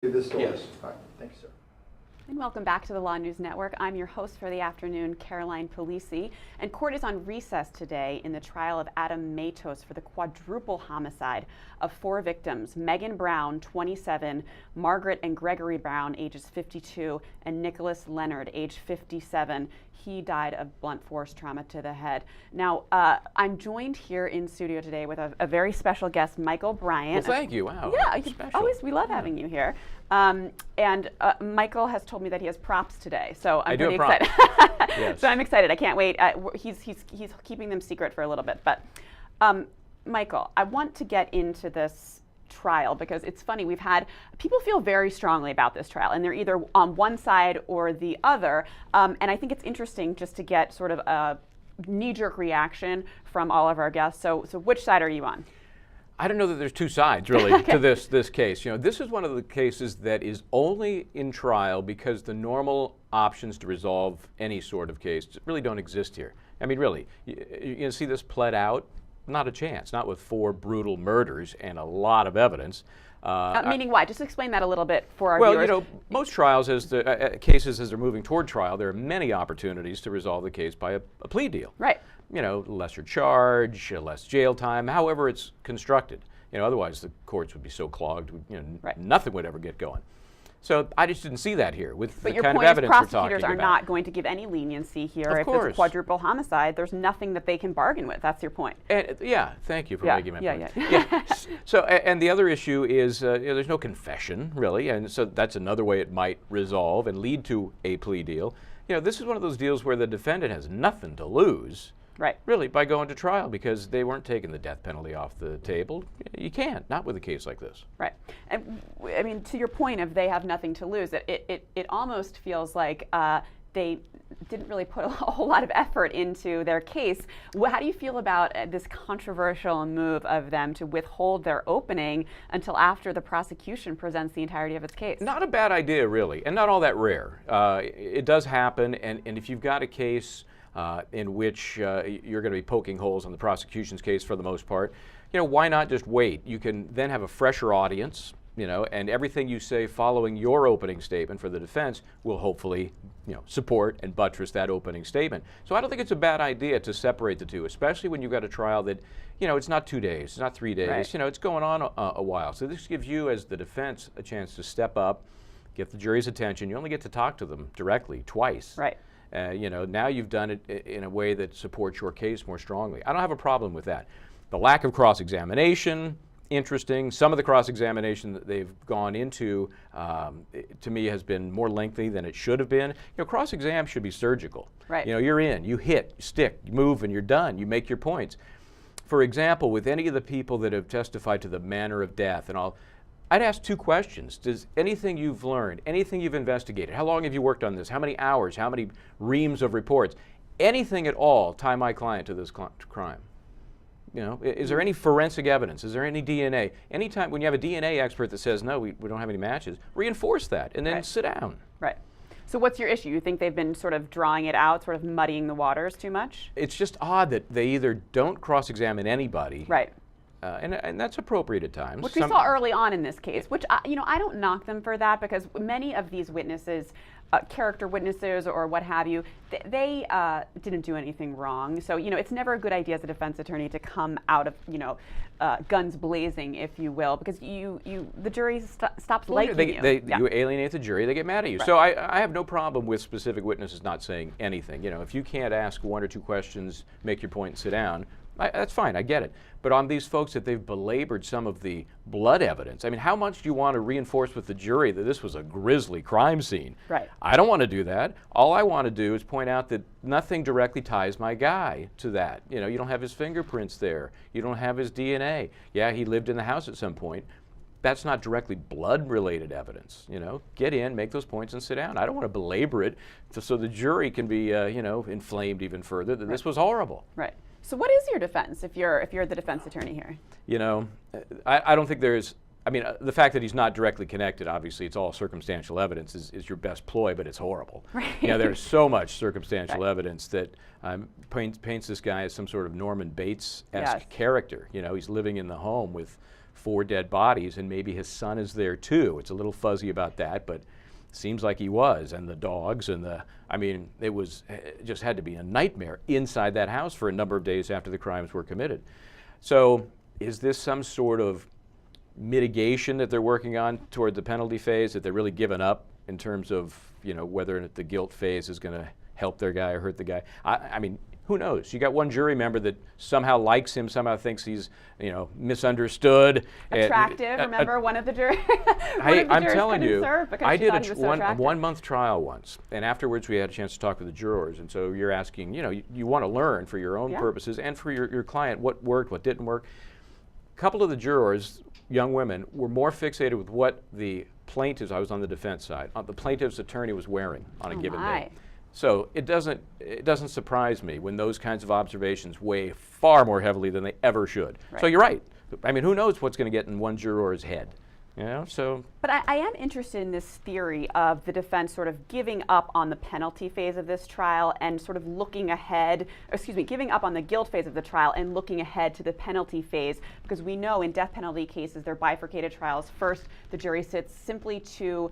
This story. Yes. All right. Thank you, sir. And welcome back to the Law News Network. I'm your host for the afternoon, Caroline Polisi. And court is on recess today in the trial of Adam Matos for the quadruple homicide of 4 victims: Megan Brown, 27, Margaret and Gregory Brown, ages 52, and Nicholas Leonard, age 57. He died of blunt force trauma to the head. Now, I'm joined here in studio today with a very special guest, Michel Bryant. Well, thank you. Wow. Yeah, we love having you here. Michel has told me that he has props today, so I'm pretty excited. Yes. So I'm excited. I can't wait. He's keeping them secret for a little bit, but Michel, I want to get into this trial because it's funny. We've had people feel very strongly about this trial, and they're either on one side or the other. And I think it's interesting just to get sort of a knee-jerk reaction from all of our guests. So which side are you on? I don't know that there's two sides really to this case. You know, this is one of the cases that is only in trial because the normal options to resolve any sort of case really don't exist here. I mean, really, you see this pled out? Not a chance. Not with 4 brutal murders and a lot of evidence. Meaning why? Just explain that a little bit for our viewers. Well, you know, most trials, as the cases as they're moving toward trial, there are many opportunities to resolve the case by a plea deal. Right. You know, lesser charge, less jail time, however it's constructed. You know, otherwise the courts would be so clogged, you know, nothing would ever get going. So I just didn't see that here with the kind of evidence we're talking about. But your point is prosecutors are not going to give any leniency here. Of course. If it's a quadruple homicide, there's nothing that they can bargain with. That's your point. And, yeah, thank you for making my point. Yeah. So, and the other issue is, you know, there's no confession, really, and so that's another way it might resolve and lead to a plea deal. You know, this is one of those deals where the defendant has nothing to lose. Right. Really, by going to trial, because they weren't taking the death penalty off the table. You can't, not with a case like this. Right. And I mean, to your point of they have nothing to lose, it almost feels like they didn't really put a whole lot of effort into their case. How do you feel about this controversial move of them to withhold their opening until after the prosecution presents the entirety of its case? Not a bad idea, really, and not all that rare. It does happen, and if you've got a case in which you're going to be poking holes in the prosecution's case for the most part, you know, why not just wait? You can then have a fresher audience, you know, and everything you say following your opening statement for the defense will hopefully, you know, support and buttress that opening statement. So I don't think it's a bad idea to separate the two, especially when you've got a trial that, you know, it's not 2 days, it's not 3 days, right. You know, it's going on a while. So this gives you as the defense a chance to step up, get the jury's attention. You only get to talk to them directly twice. Right. You know, now you've done it in a way that supports your case more strongly. I don't have a problem with that. The lack of cross-examination, interesting. Some of the cross-examination that they've gone into, to me, has been more lengthy than it should have been. You know, cross-exam should be surgical. Right. You know, you're in, you hit, you stick, you move, and you're done. You make your points. For example, with any of the people that have testified to the manner of death and all, I'd ask 2 questions. Does anything you've learned, anything you've investigated, how long have you worked on this, how many hours, how many reams of reports, anything at all tie my client to this crime? You know, is there any forensic evidence? Is there any DNA? Anytime when you have a DNA expert that says, no, we don't have any matches, reinforce that and then sit down. Right. So what's your issue? You think they've been sort of drawing it out, sort of muddying the waters too much? It's just odd that they either don't cross-examine anybody. Right. And that's appropriate at times. Which we saw early on in this case, which, you know, I don't knock them for that because many of these witnesses, character witnesses or what have you, they didn't do anything wrong. So, you know, it's never a good idea as a defense attorney to come out of, you know, guns blazing, if you will, because the jury stops liking you. You alienate the jury, they get mad at you. Right. So I have no problem with specific witnesses not saying anything. You know, if you can't ask 1 or 2 questions, make your point and sit down, that's fine, I get it. But on these folks that they've belabored some of the blood evidence, I mean, how much do you want to reinforce with the jury that this was a grisly crime scene? Right. I don't want to do that. All I want to do is point out that nothing directly ties my guy to that. You know, you don't have his fingerprints there. You don't have his DNA. Yeah, he lived in the house at some point. That's not directly blood-related evidence. You know, get in, make those points, and sit down. I don't want to belabor it so the jury can be, you know, inflamed even further that this was horrible. Right. So what is your defense if you're the defense attorney here? You know, I don't think there's, I mean, the fact that he's not directly connected, obviously, it's all circumstantial evidence is your best ploy, but it's horrible. Right. You know, there's so much circumstantial evidence that paints this guy as some sort of Norman Bates-esque character. You know, he's living in the home with 4 dead bodies, and maybe his son is there too. It's a little fuzzy about that, but seems like he was, and the dogs, and it just had to be a nightmare inside that house for a number of days after the crimes were committed. So is this some sort of mitigation that they're working on toward the penalty phase, that they're really giving up in terms of, whether the guilt phase is going to help their guy or hurt the guy? I mean, who knows? You got one jury member that somehow likes him, somehow thinks he's, misunderstood. Attractive, remember one of the jurors? I'm telling you, I did a so 1 month trial once, and afterwards we had a chance to talk with the jurors, and so you're asking, you want to learn for your own purposes and for your client what worked, what didn't work. A couple of the jurors, young women, were more fixated with what the plaintiffs, I was on the defense side, the plaintiff's attorney was wearing on a given day. So it doesn't surprise me when those kinds of observations weigh far more heavily than they ever should. So you're right. I mean, who knows what's going to get in one juror's head? But I am interested in this theory of the defense sort of giving up on the penalty phase of this trial and sort of looking ahead, giving up on the guilt phase of the trial and looking ahead to the penalty phase, because we know in death penalty cases, they're bifurcated trials. First, the jury sits simply to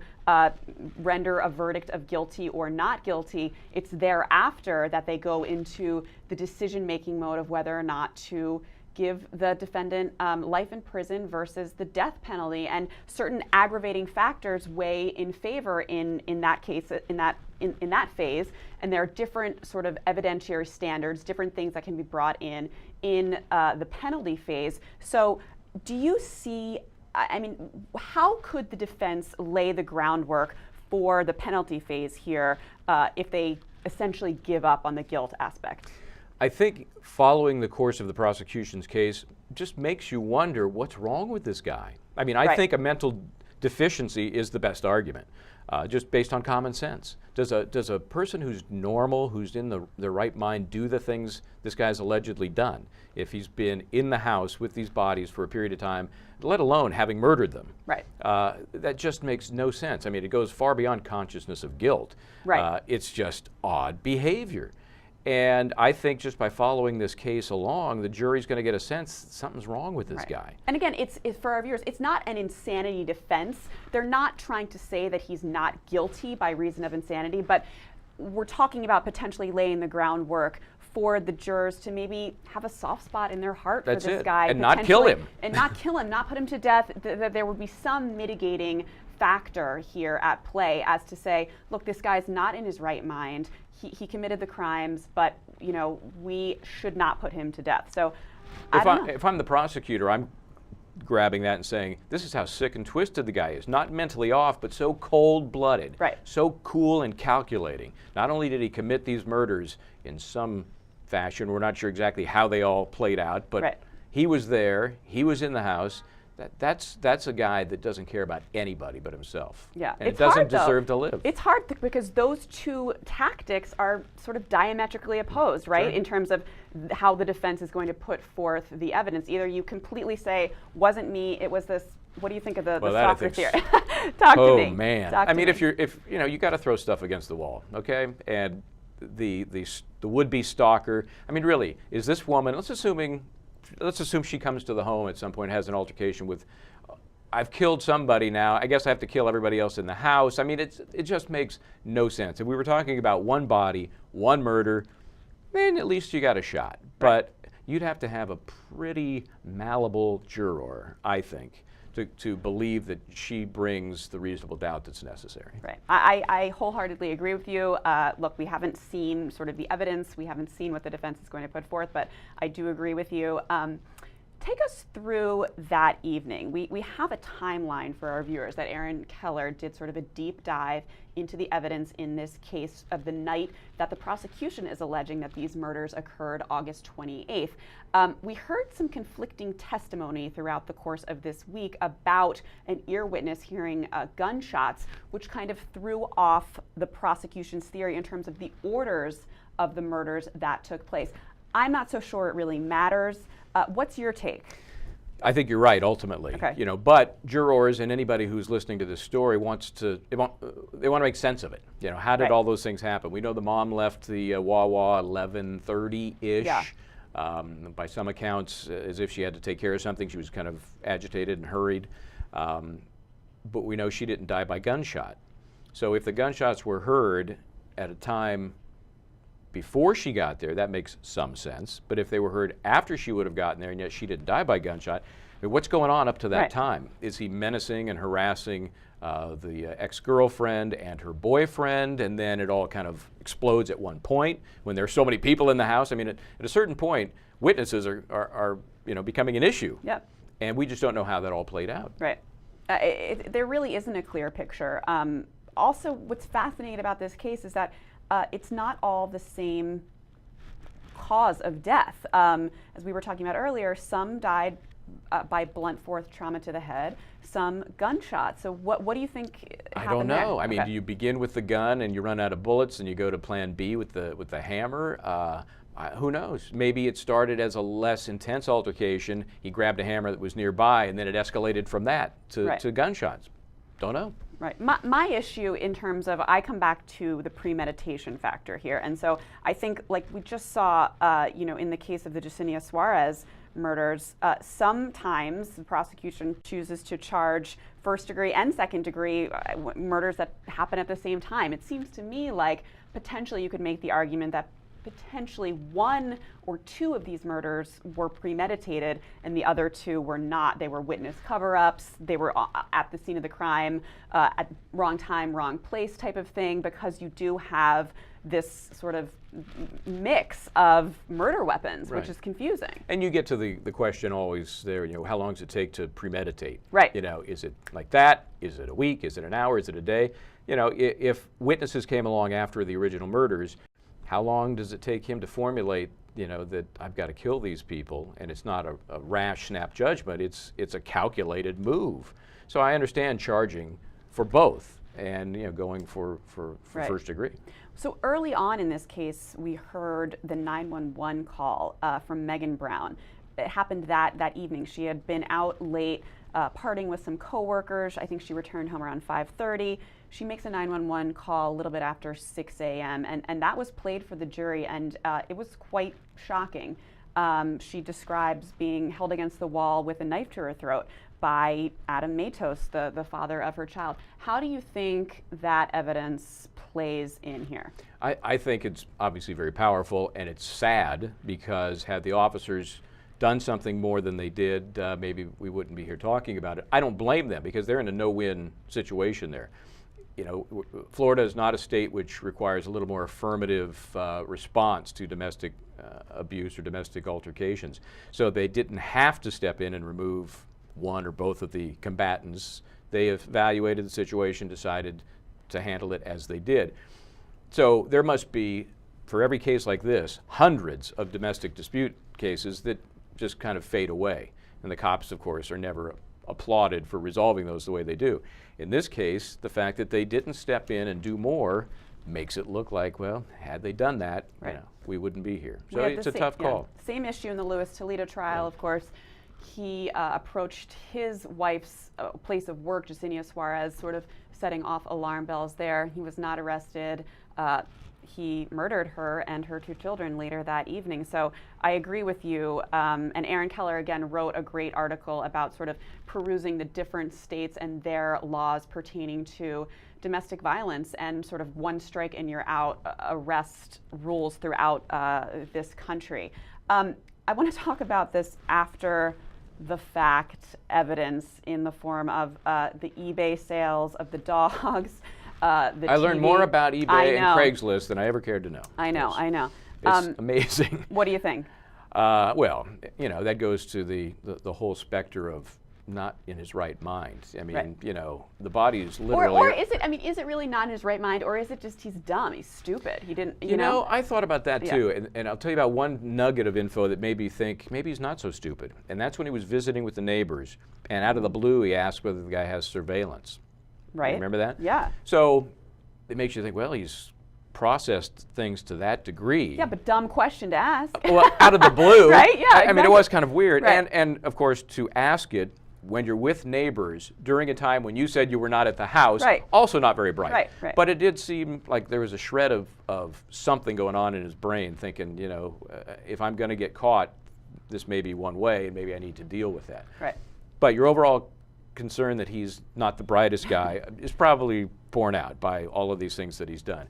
render a verdict of guilty or not guilty. It's thereafter that they go into the decision-making mode of whether or not to give the defendant life in prison versus the death penalty, and certain aggravating factors weigh in favor in that case, in that phase, and there are different sort of evidentiary standards, different things that can be brought in the penalty phase. So do you see, how could the defense lay the groundwork for the penalty phase here if they essentially give up on the guilt aspect? I think following the course of the prosecution's case just makes you wonder what's wrong with this guy. I mean, I think a mental deficiency is the best argument, just based on common sense. Does a person who's normal, who's in the right mind, do the things this guy's allegedly done if he's been in the house with these bodies for a period of time, let alone having murdered them? That just makes no sense. I mean, it goes far beyond consciousness of guilt. It's just odd behavior. And I think just by following this case along, the jury's going to get a sense that something's wrong with this guy. And again, it's for our viewers, it's not an insanity defense. They're not trying to say that he's not guilty by reason of insanity, but we're talking about potentially laying the groundwork for the jurors to maybe have a soft spot in their heart for this guy. And not kill him. And not kill him, not put him to death. That there would be some mitigating factor here at play as to say, look, this guy's not in his right mind. He committed the crimes, but we should not put him to death. So if I'm the prosecutor, I'm grabbing that and saying, this is how sick and twisted the guy is. Not mentally off, but so cold-blooded, so cool and calculating. Not only did he commit these murders in some fashion, we're not sure exactly how they all played out, but he was there, he was in the house. That's a guy that doesn't care about anybody but himself. And it doesn't deserve to live. It's hard because those two tactics are sort of diametrically opposed, in terms of how the defense is going to put forth the evidence. Either you completely say, wasn't me, it was this. What do you think of the soccer theory? Talk to me. Oh man! I mean, if you got to throw stuff against the wall, okay? And the would-be stalker. I mean, really, is this woman? Let's assume she comes to the home at some point and has an altercation with, I've killed somebody now, I guess I have to kill everybody else in the house. I mean, it just makes no sense. If we were talking about one body, one murder, then at least you got a shot. But you'd have to have a pretty malleable juror, I think, to believe that she brings the reasonable doubt that's necessary. I wholeheartedly agree with you. Look, we haven't seen sort of the evidence. We haven't seen what the defense is going to put forth, but I do agree with you. Take us through that evening. We have a timeline for our viewers that Aaron Keller did sort of a deep dive into the evidence in this case of the night that the prosecution is alleging that these murders occurred August 28th. We heard some conflicting testimony throughout the course of this week about an ear witness hearing gunshots, which kind of threw off the prosecution's theory in terms of the orders of the murders that took place. I'm not so sure it really matters. What's your take? I think you're right, ultimately. But jurors and anybody who's listening to this story they want to make sense of it. How did all those things happen? We know the mom left the Wawa 11:30-ish. By some accounts, as if she had to take care of something, she was kind of agitated and hurried. But we know she didn't die by gunshot. So if the gunshots were heard at a time before she got there, that makes some sense. But if they were heard after she would have gotten there and yet she didn't die by gunshot, I mean, what's going on up to that time? Is he menacing and harassing the ex-girlfriend and her boyfriend, and then it all kind of explodes at one point when there are so many people in the house? I mean, at a certain point, witnesses are becoming an issue. Yep. And we just don't know how that all played out. Right. There really isn't a clear picture. Also, what's fascinating about this case is that it's not all the same cause of death. As we were talking about earlier, some died by blunt force trauma to the head, some gunshots. So what do you think happened? I don't know. There? I mean, do you begin with the gun and you run out of bullets and you go to plan B with the hammer? Who knows? Maybe it started as a less intense altercation. He grabbed a hammer that was nearby and then it escalated from that to gunshots. Don't know. Right. My issue in terms of, I come back to the premeditation factor here. And so I think, like we just saw, in the case of the Yesenia Suarez murders, sometimes the prosecution chooses to charge first degree and second degree murders that happen at the same time. It seems to me like potentially you could make the argument that potentially one or two of these murders were premeditated and the other two were not. They were witness cover-ups. They were at the scene of the crime at wrong time, wrong place type of thing, because you do have this sort of mix of murder weapons, which is confusing. And you get to the question always there, how long does it take to premeditate? Right. Is it like that? Is it a week? Is it an hour? Is it a day? If witnesses came along after the original murders, how long does it take him to formulate, that I've got to kill these people? And it's not a rash snap judgment. It's a calculated move. So I understand charging for both and going for first degree. So early on in this case, we heard the 911 call from Megan Brown. It happened that evening. She had been out late partying with some coworkers. I think she returned home around 5:30. She makes a 911 call a little bit after 6 a.m. and that was played for the jury, and it was quite shocking. She describes being held against the wall with a knife to her throat by Adam Matos, the father of her child. How do you think that evidence plays in here? I think it's obviously very powerful, and it's sad, because had the officers done something more than they did, maybe we wouldn't be here talking about it. I don't blame them, because they're in a no-win situation there. Florida is not a state which requires a little more affirmative response to domestic abuse or domestic altercations. So they didn't have to step in and remove one or both of the combatants. They evaluated the situation, decided to handle it as they did. So there must be, for every case like this, hundreds of domestic dispute cases that just kind of fade away. And the cops, of course, are never applauded for resolving those the way they do. In this case, the fact that they didn't step in and do more makes it look like, well, had they done that, we wouldn't be here. So it's a tough call. Same issue in the Lewis Toledo trial, of course. He approached his wife's place of work, Yesenia Suarez, sort of setting off alarm bells there. He was not arrested. He murdered her and her two children later that evening. So I agree with you. And Aaron Keller, again, wrote a great article about sort of perusing the different states and their laws pertaining to domestic violence and sort of one strike and you're out arrest rules throughout this country. I want to talk about this after the fact evidence in the form of the eBay sales of the dogs. I learned more about eBay and Craigslist than I ever cared to know. I know. It's amazing. What do you think? Well, that goes to the whole specter of not in his right mind. I mean, the body is literally. Or is it? I mean, is it really not in his right mind, or is it just he's dumb? He's stupid. He didn't. You know. I thought about that too, and I'll tell you about one nugget of info that made me think maybe he's not so stupid. And that's when he was visiting with the neighbors, and out of the blue, he asked whether the guy has surveillance. Right. Remember that? Yeah. So it makes you think, well, he's processed things to that degree. Yeah, but dumb question to ask. Well, out of the blue. Right? Yeah. I mean, it was kind of weird. Right. And of course, to ask it when you're with neighbors during a time when you said you were not at the house, Right. also not very bright. Right, right. But it did seem like there was a shred of something going on in his brain, thinking, if I'm going to get caught, this may be one way, and maybe I need to deal with that. Right. But your overall concern that he's not the brightest guy is probably borne out by all of these things that he's done.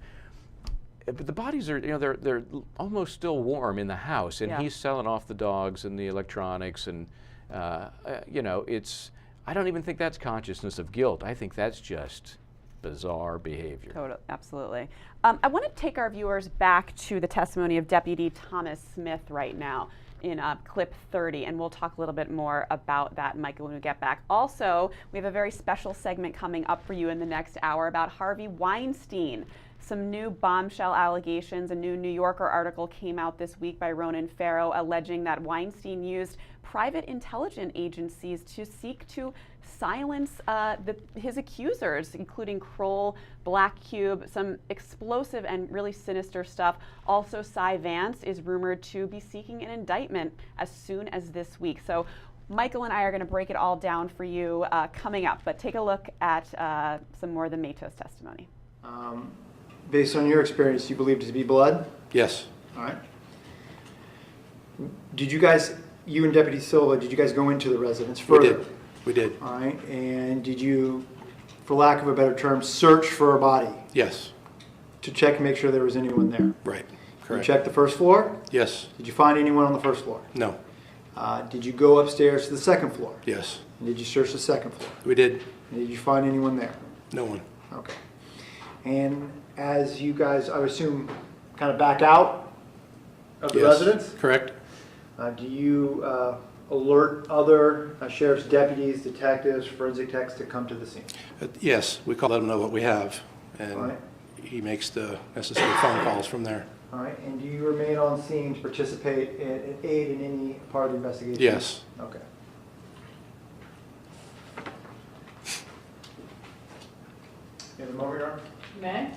But the bodies are, they're almost still warm in the house, and Yeah. he's selling off the dogs and the electronics, and it's. I don't even think that's consciousness of guilt. I think that's just bizarre behavior. Totally, absolutely. I want to take our viewers back to the testimony of Deputy Thomas Smith right now in clip 30, and we'll talk a little bit more about that, Michael, when we get back. Also, we have a very special segment coming up for you in the next hour about Harvey Weinstein. Some new bombshell allegations. A new New Yorker article came out this week by Ronan Farrow alleging that Weinstein used private intelligence agencies to seek to silence his accusers, including Kroll, Black Cube, some explosive and really sinister stuff. Also, Cy Vance is rumored to be seeking an indictment as soon as this week. So Michael and I are going to break it all down for you coming up, but take a look at some more of the Matos testimony. Based on your experience, you believe it to be blood? Yes. All right. Did you guys, you and Deputy Silva, did you guys go into the residence further? We did. All right. And did you, for lack of a better term, search for a body Yes. to check and make sure there was anyone there? Right. You Correct. checked the first floor? Yes. Did you find anyone on the first floor? No. Did you go upstairs to the second floor? Yes. And did you search the second floor? We did. And did you find anyone there? No one. Okay. And as you guys, I would assume, kind of back out of the Yes. residence, Correct. do you alert other sheriff's deputies, detectives, forensic techs to come to the scene? Yes. We let him know what we have, and All right. he makes the necessary phone calls from there. All right. And do you remain on scene to participate and aid in any part of the investigation? Yes. Okay. You have a moment, Your Honor? May?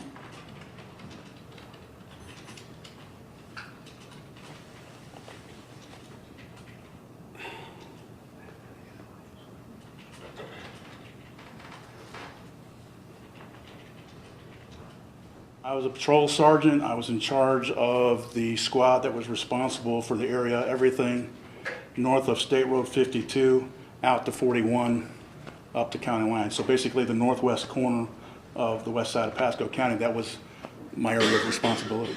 I was a patrol sergeant. I was in charge of the squad that was responsible for the area, everything north of State Road 52 out to 41 up to county line. So basically the northwest corner of the west side of Pasco County, that was my area of responsibility.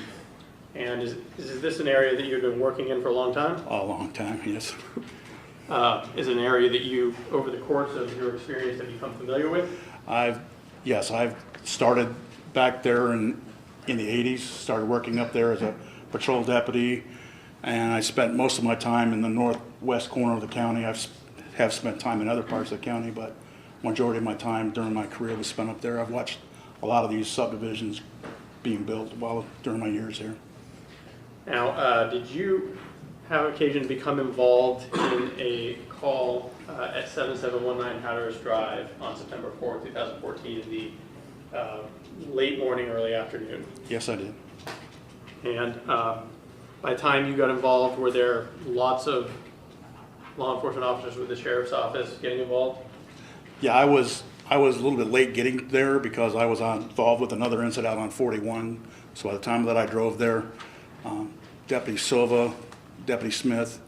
And is this an area that you've been working in for a long time? A long time, yes. Is it an area that you, over the course of your experience, have become familiar with? I've started back there in the 80s, started working up there as a patrol deputy, and I spent most of my time in the northwest corner of the county. Have spent time in other parts of the county, but majority of my time during my career was spent up there. I've watched a lot of these subdivisions being built during my years here. Now, did you have occasion to become involved in a call at 7719 Hatteras Drive on September 4th, 2014 in the late morning, early afternoon? Yes, I did. And by the time you got involved, were there lots of law enforcement officers with the sheriff's office getting involved? Yeah, I was a little bit late getting there because I was involved with another incident out on 41. So by the time that I drove there, Deputy Silva, Deputy Smith,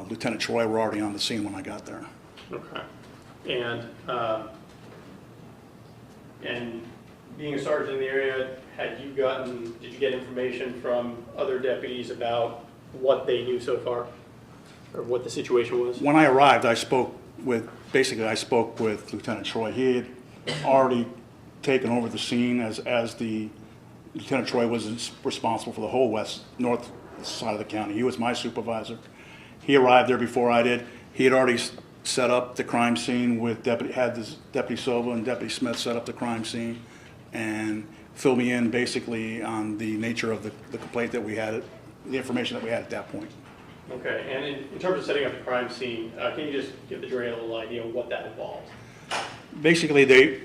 Lieutenant Troy were already on the scene when I got there. Okay. And being a sergeant in the area, did you get information from other deputies about what they knew so far, or what the situation was? When I arrived, I spoke with Lieutenant Troy. He had already taken over the scene as the Lieutenant Troy was responsible for the whole north side of the county. He was my supervisor. He arrived there before I did. He had already set up the crime scene with Deputy Silva and Deputy Smith set up the crime scene and filled me in basically on the nature of the complaint that we had, the information that we had at that point. Okay, and in terms of setting up the crime scene, can you just give the jury a little idea of what that involved? Basically, they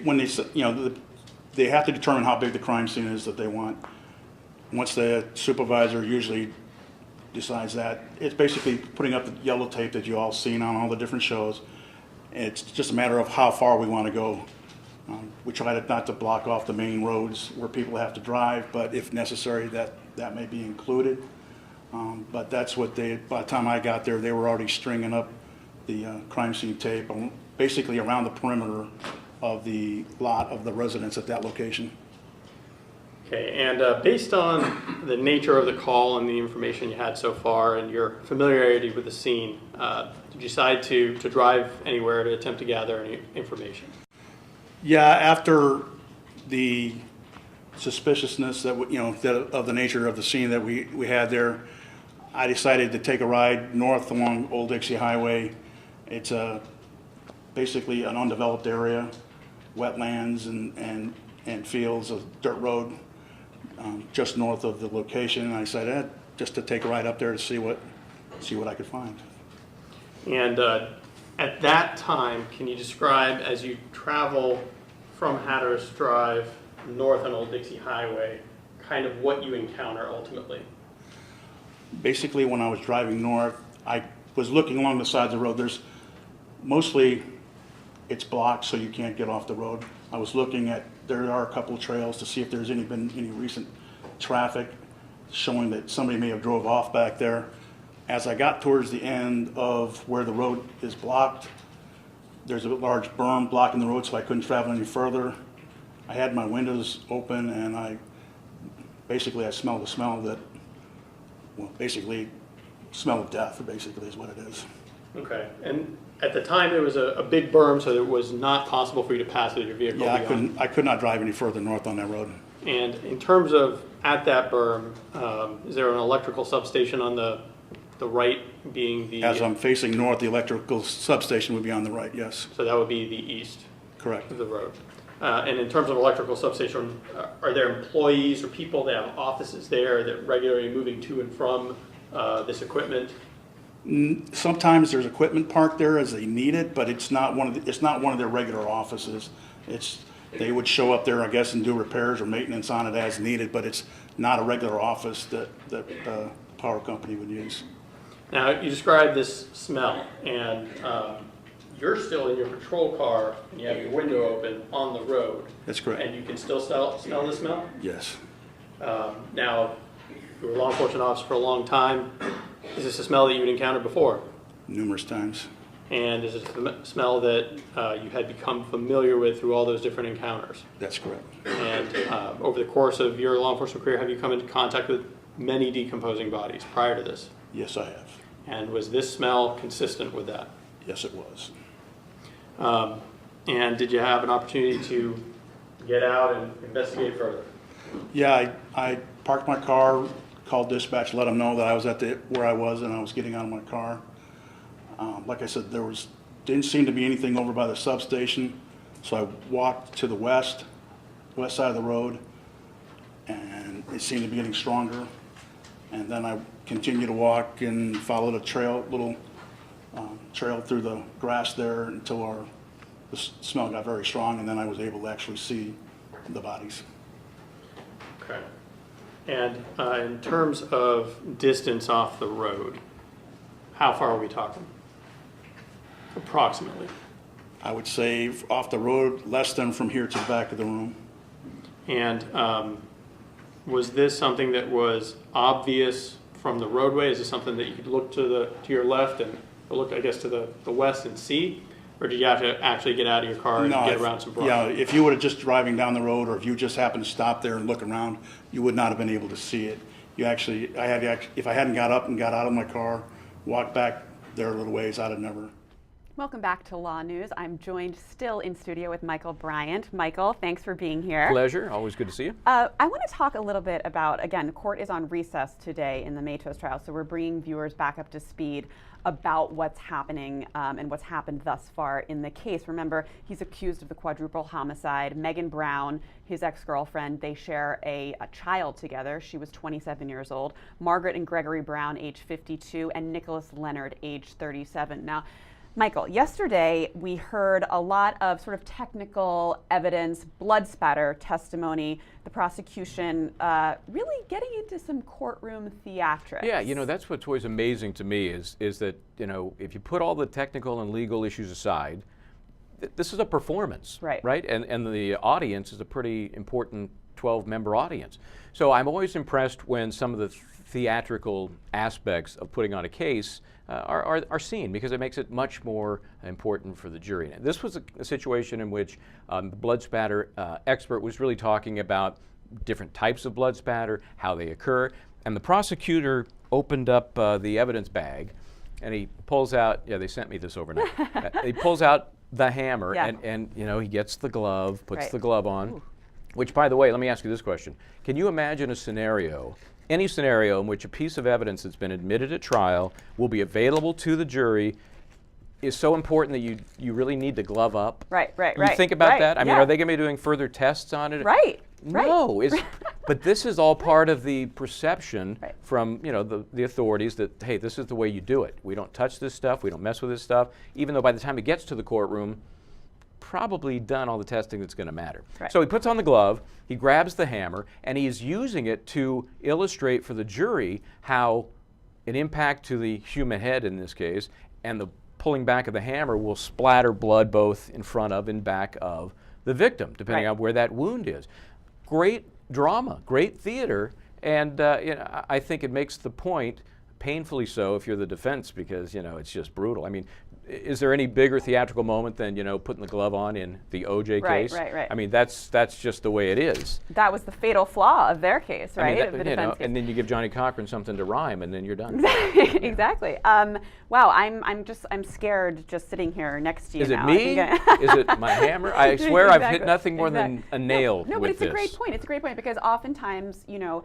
have to determine how big the crime scene is that they want. Once the supervisor usually decides that, it's basically putting up the yellow tape that you all seen on all the different shows It's just a matter of how far we want to go. We try not to block off the main roads where people have to drive, but if necessary, that may be included. But that's what by the time I got there, they were already stringing up the crime scene tape basically around the perimeter of the lot of the residents at that location. Okay, and based on the nature of the call and the information you had so far and your familiarity with the scene, did you decide to drive anywhere to attempt to gather any information? Yeah, after the suspiciousness that of the nature of the scene that we had there, I decided to take a ride north along Old Dixie Highway. It's basically an undeveloped area, wetlands and fields, a dirt road just north of the location. And I decided just to take a ride up there to see what I could find. And at that time, can you describe, as you travel from Hatteras Drive north on Old Dixie Highway, kind of what you encounter ultimately? Basically, when I was driving north, I was looking along the sides of the road. Mostly it's blocked, so you can't get off the road. I was looking there are a couple trails to see if there's been any recent traffic showing that somebody may have drove off back there. As I got towards the end of where the road is blocked, there's a large berm blocking the road, so I couldn't travel any further. I had my windows open, and I smelled the smell that, basically smell of death, basically is what it is. Okay, and at the time there was a big berm, so it was not possible for you to pass with your vehicle. Yeah, I could not drive any further north on that road. And in terms of at that berm, is there an electrical substation on the right, being the... As I'm facing north, the electrical substation would be on the right, yes. So that would be the east. Correct. Of the road. And in terms of electrical substation, are there employees or people that have offices there that regularly moving to and from this equipment? Sometimes there's equipment parked there as they need it, but it's not one of their regular offices. They would show up there, I guess, and do repairs or maintenance on it as needed, but it's not a regular office that the power company would use. Now, you described this smell, and you're still in your patrol car, and you have your window open on the road. That's correct. And you can still smell the smell? Yes. Now, you were a law enforcement officer for a long time. Is this a smell that you had encountered before? Numerous times. And is it a smell that you had become familiar with through all those different encounters? That's correct. And over the course of your law enforcement career, have you come into contact with many decomposing bodies prior to this? Yes, I have. And was this smell consistent with that? Yes, it was. And did you have an opportunity to get out and investigate further? Yeah, I parked my car, called dispatch, let them know that I was where I was and I was getting out of my car. Like I said, didn't seem to be anything over by the substation, so I walked to the west side of the road, and it seemed to be getting stronger. And then I continued to walk and followed a little trail through the grass there until the smell got very strong, and then I was able to actually see the bodies. Okay. And in terms of distance off the road, how far are we talking? Approximately. I would say off the road, less than from here to the back of the room. And was this something that was obvious from the roadway? Is this something that you could look to your left and look, I guess, to the west and see? Or did you have to actually get out of your car and get around some brush? Yeah, if you were just driving down the road, or if you just happened to stop there and look around, you would not have been able to see it. If I hadn't got up and got out of my car, walked back there a little ways, I'd have never. Welcome back to Law News. I'm joined still in studio with Michel Bryant. Michael, thanks for being here. Pleasure. Always good to see you. I want to talk a little bit about, again, court is on recess today in the Matos trial, so we're bringing viewers back up to speed about what's happening and what's happened thus far in the case. Remember, he's accused of the quadruple homicide. Megan Brown, his ex-girlfriend, they share a child together. She was 27 years old. Margaret and Gregory Brown, age 52, and Nicholas Leonard, age 37. Now, Michael, yesterday we heard a lot of sort of technical evidence, blood spatter testimony, the prosecution really getting into some courtroom theatrics. Yeah, that's what's always amazing to me is that, if you put all the technical and legal issues aside, this is a performance, right? And the audience is a pretty important 12-member audience. So I'm always impressed when some of the theatrical aspects of putting on a case are seen, because it makes it much more important for the jury. And this was a situation in which the blood spatter expert was really talking about different types of blood spatter, how they occur, and the prosecutor opened up the evidence bag, and he pulls out, yeah, they sent me this overnight, he pulls out the hammer, and you know, he gets the glove, puts the glove on. Ooh. Which, by the way, let me ask you this question. Can you imagine a scenario, any scenario in which a piece of evidence that's been admitted at trial will be available to the jury is so important that you really need to glove up? Right. You think about that? I mean, are they going to be doing further tests on it? Right. No. But this is all part of the perception from, you know, the authorities that, hey, this is the way you do it. We don't touch this stuff. We don't mess with this stuff. Even though by the time it gets to the courtroom, probably done all the testing that's going to matter. So he puts on the glove, he grabs the hammer, and he's using it to illustrate for the jury how an impact to the human head in this case and the pulling back of the hammer will splatter blood both in front of and back of the victim, depending on where that wound is. Great drama, great theater, and you know, I think it makes the point, painfully so if you're the defense, because you know, it's just brutal. I mean, is there any bigger theatrical moment than, you know, putting the glove on in the OJ case? Right. I mean, that's just the way it is. That was the fatal flaw of their case, right? I mean, that, you know, and then you give Johnny Cochran something to rhyme, and then you're done. Exactly. Wow, I'm scared just sitting here next to you. Is now. it me? Is it my hammer? I swear I've hit nothing more than a nail. No, but it's a great point. It's a great point, because oftentimes, you know,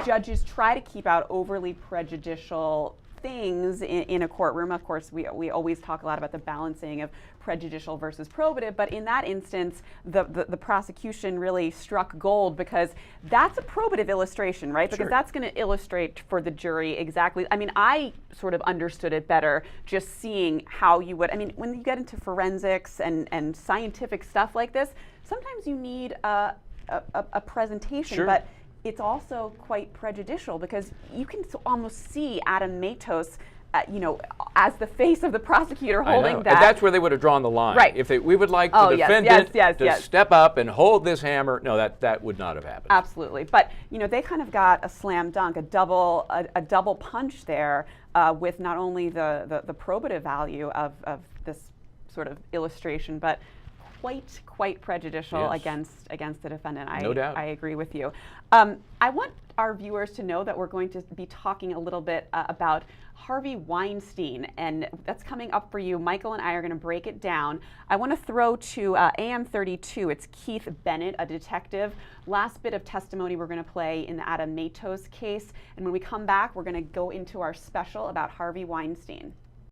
judges try to keep out overly prejudicial things in a courtroom. Of course, we always talk a lot about the balancing of prejudicial versus probative, but in that instance, the prosecution really struck gold, because that's a probative illustration, right? Because that's going to illustrate for the jury exactly. I mean, I sort of understood it better just seeing how you would, I mean, when you get into forensics and scientific stuff like this, sometimes you need a presentation, but it's also quite prejudicial, because you can almost see Adam Matos, you know, as the face of the prosecutor holding that. And that's where they would have drawn the line. Right. If we would like the defendant to step up and hold this hammer, no, that would not have happened. Absolutely. But, you know, they kind of got a slam dunk, a double punch there, with not only the probative value of this sort of illustration, but quite prejudicial against the defendant. No doubt. I agree with you. I want our viewers to know that we're going to be talking a little bit about Harvey Weinstein, and that's coming up for you. Michael and I are going to break it down. I want to throw to AM 32. It's Keith Bennett, a detective. Last bit of testimony we're going to play in the Adam Matos case, and when we come back, we're going to go into our special about Harvey Weinstein.